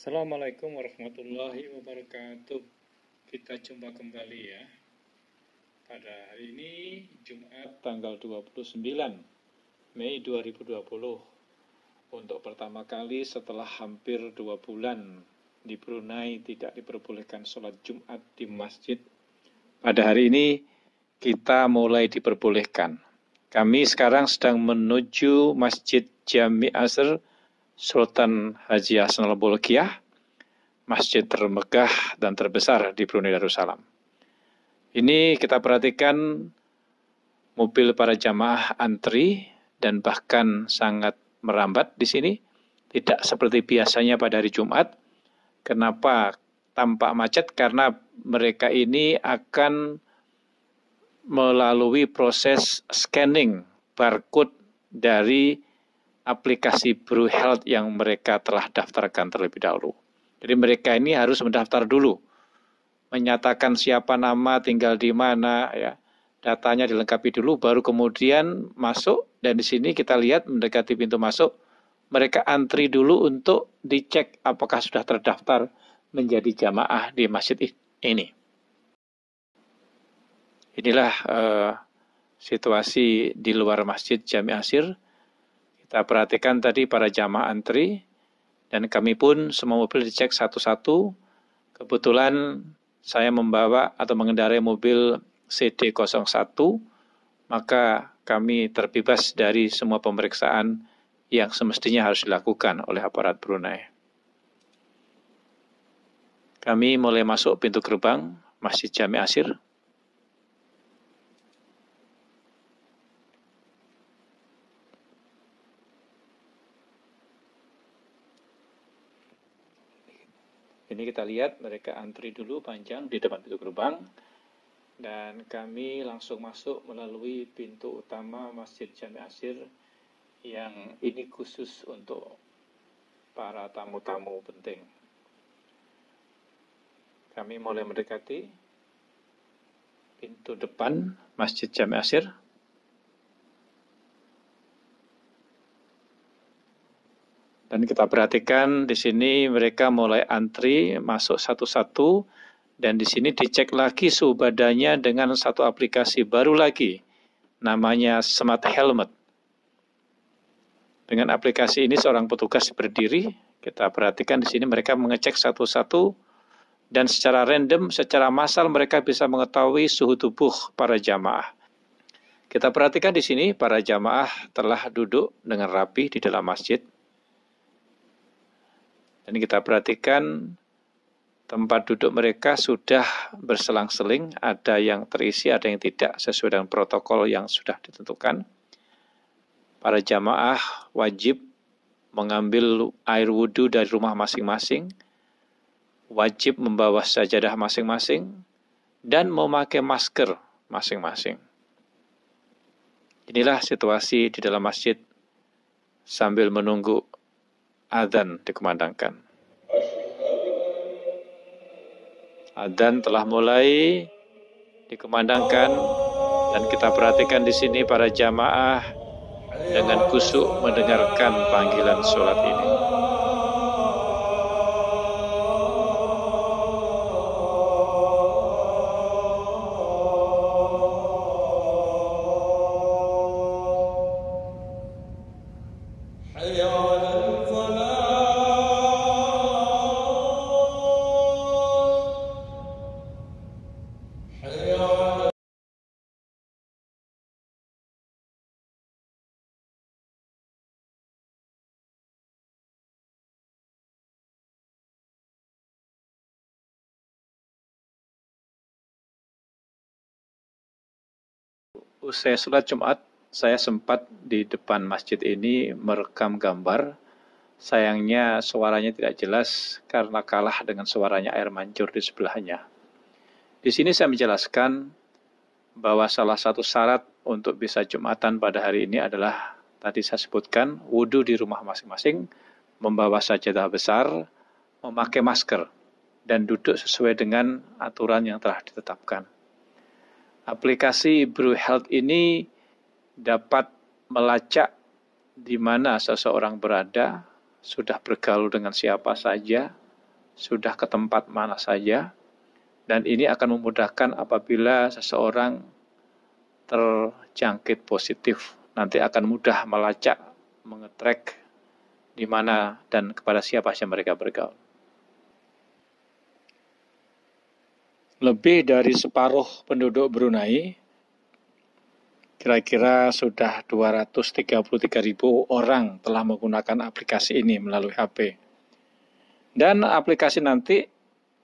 Assalamualaikum warahmatullahi wabarakatuh. Kita jumpa kembali ya. Pada hari ini Jumat tanggal 29 Mei 2020. Untuk pertama kali setelah hampir 2 bulan di Brunei tidak diperbolehkan sholat Jumat di masjid. Pada hari ini kita mulai diperbolehkan. Kami sekarang sedang menuju Masjid Jami' Asr Sultan Haji Hasanul Bolkiah, masjid termegah dan terbesar di Brunei Darussalam. Ini kita perhatikan mobil para jamaah antri dan bahkan sangat merambat di sini, tidak seperti biasanya pada hari Jumat. Kenapa tampak macet? Karena mereka ini akan melalui proses scanning barcode dari aplikasi Bru Health yang mereka telah daftarkan terlebih dahulu. Jadi mereka ini harus mendaftar dulu, menyatakan siapa nama, tinggal di mana, ya, datanya dilengkapi dulu, baru kemudian masuk. Dan di sini kita lihat mendekati pintu masuk, mereka antri dulu untuk dicek apakah sudah terdaftar menjadi jamaah di masjid ini. Inilah situasi di luar Masjid Jami' Asr. Kita perhatikan tadi para jamaah antri, dan kami pun semua mobil dicek satu-satu. Kebetulan saya membawa atau mengendarai mobil CD01, maka kami terbebas dari semua pemeriksaan yang semestinya harus dilakukan oleh aparat Brunei. Kami mulai masuk pintu gerbang Masjid Jami' Asr. Ini kita lihat mereka antri dulu panjang di depan pintu gerbang, dan kami langsung masuk melalui pintu utama Masjid Jami' Asr yang ini khusus untuk para tamu-tamu penting. Kami mulai mendekati pintu depan Masjid Jami' Asr. Dan kita perhatikan di sini mereka mulai antri masuk satu-satu, dan di sini dicek lagi suhu badannya dengan satu aplikasi baru lagi, namanya Smart Helmet. Dengan aplikasi ini seorang petugas berdiri, kita perhatikan di sini mereka mengecek satu-satu, dan secara random, secara massal mereka bisa mengetahui suhu tubuh para jamaah. Kita perhatikan di sini para jamaah telah duduk dengan rapi di dalam masjid. Dan kita perhatikan tempat duduk mereka sudah berselang-seling, ada yang terisi, ada yang tidak, sesuai dengan protokol yang sudah ditentukan. Para jamaah wajib mengambil air wudhu dari rumah masing-masing, wajib membawa sajadah masing-masing, dan memakai masker masing-masing. Inilah situasi di dalam masjid sambil menunggu adzan dikumandangkan. Adzan telah mulai dikumandangkan, dan kita perhatikan di sini para jamaah dengan khusyuk mendengarkan panggilan sholat ini. Usai sholat Jumat, saya sempat di depan masjid ini merekam gambar. Sayangnya suaranya tidak jelas karena kalah dengan suaranya air mancur di sebelahnya. Di sini saya menjelaskan bahwa salah satu syarat untuk bisa Jumatan pada hari ini adalah tadi saya sebutkan wudhu di rumah masing-masing, membawa sajadah besar, memakai masker, dan duduk sesuai dengan aturan yang telah ditetapkan. Aplikasi Bru Health ini dapat melacak di mana seseorang berada, sudah bergaul dengan siapa saja, sudah ke tempat mana saja, dan ini akan memudahkan apabila seseorang terjangkit positif. Nanti akan mudah melacak, mengetrack di mana dan kepada siapa saja mereka bergaul. Lebih dari separuh penduduk Brunei, kira-kira sudah 233.000 orang telah menggunakan aplikasi ini melalui HP. Dan aplikasi nanti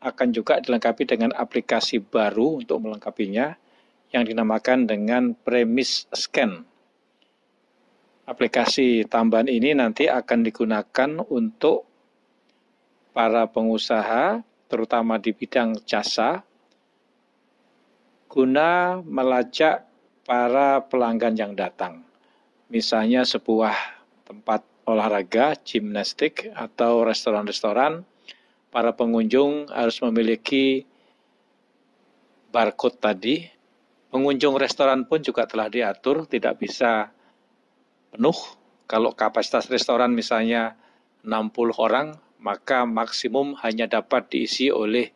akan juga dilengkapi dengan aplikasi baru untuk melengkapinya yang dinamakan dengan Premise Scan. Aplikasi tambahan ini nanti akan digunakan untuk para pengusaha, terutama di bidang jasa, guna melacak para pelanggan yang datang. Misalnya sebuah tempat olahraga, gimnastik, atau restoran-restoran, para pengunjung harus memiliki barcode tadi. Pengunjung restoran pun juga telah diatur, tidak bisa penuh. Kalau kapasitas restoran misalnya 60 orang, maka maksimum hanya dapat diisi oleh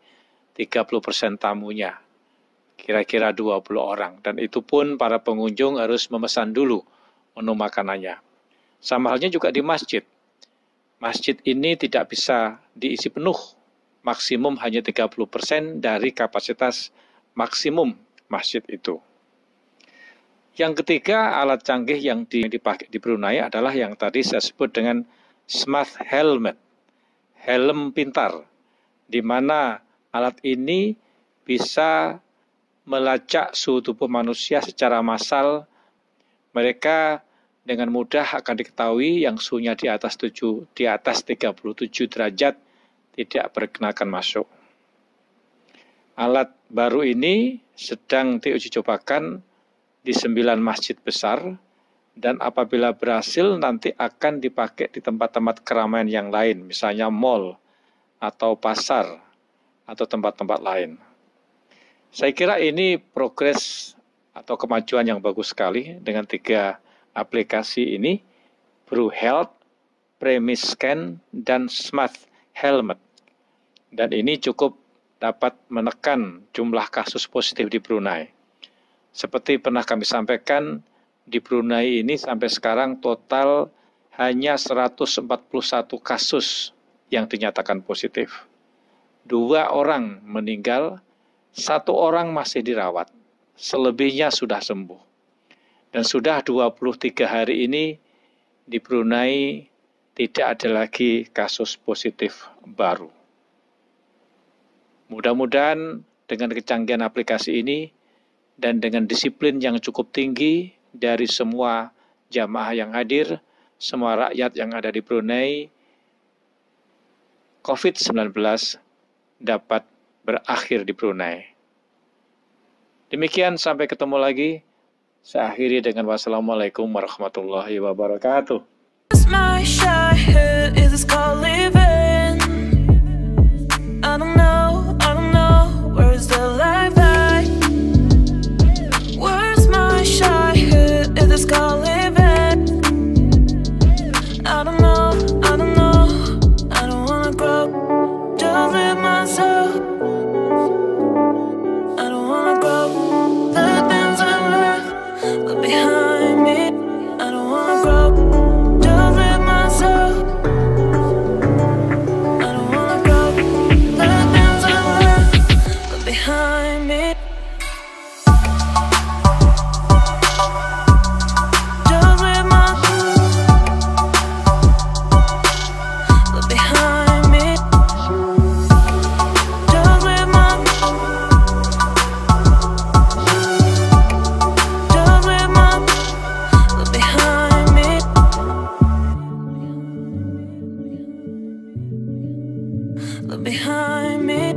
30% tamunya. Kira-kira 20 orang. Dan itu pun para pengunjung harus memesan dulu menu makanannya. Sama halnya juga di masjid. Masjid ini tidak bisa diisi penuh. Maksimum hanya 30% dari kapasitas maksimum masjid itu. Yang ketiga, alat canggih yang dipakai di Brunei adalah yang tadi saya sebut dengan smart helmet. Helm pintar. Di mana alat ini bisa melacak suhu tubuh manusia secara massal. Mereka dengan mudah akan diketahui yang suhunya di atas 37 derajat tidak berkenakan masuk. Alat baru ini sedang diuji cobakan di 9 masjid besar, dan apabila berhasil nanti akan dipakai di tempat-tempat keramaian yang lain, misalnya mal atau pasar atau tempat-tempat lain. Saya kira ini progres atau kemajuan yang bagus sekali dengan 3 aplikasi ini, BruHealth, Premise Scan, dan Smart Helmet. Dan ini cukup dapat menekan jumlah kasus positif di Brunei. Seperti pernah kami sampaikan, di Brunei ini sampai sekarang total hanya 141 kasus yang dinyatakan positif. 2 orang meninggal, 1 orang masih dirawat, selebihnya sudah sembuh. Dan sudah 23 hari ini di Brunei tidak ada lagi kasus positif baru. Mudah-mudahan dengan kecanggihan aplikasi ini dan dengan disiplin yang cukup tinggi dari semua jamaah yang hadir, semua rakyat yang ada di Brunei, COVID-19 dapat berakhir di Brunei. Demikian, sampai ketemu lagi. Saya akhiri dengan wassalamualaikum warahmatullahi wabarakatuh. Behind me.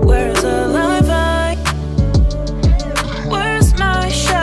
Where's the life I? Where's my shine?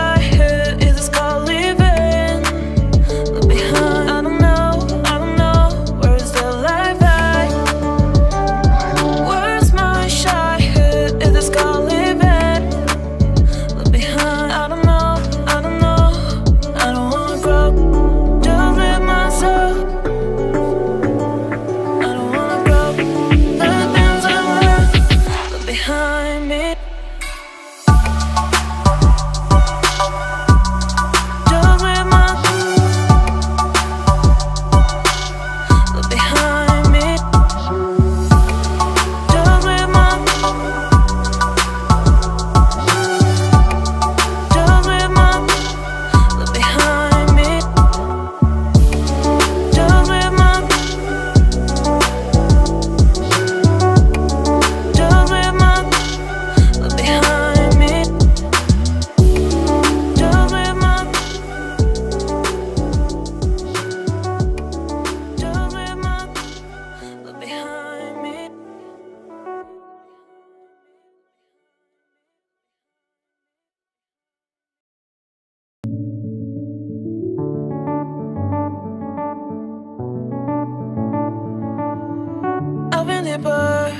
deeper,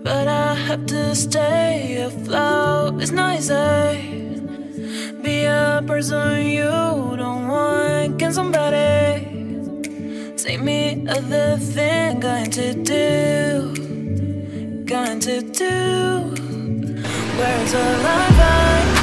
but I have to stay afloat. It's not easy. Be a person you don't want. Can somebody take me other thing? Going to do. Where's all I find?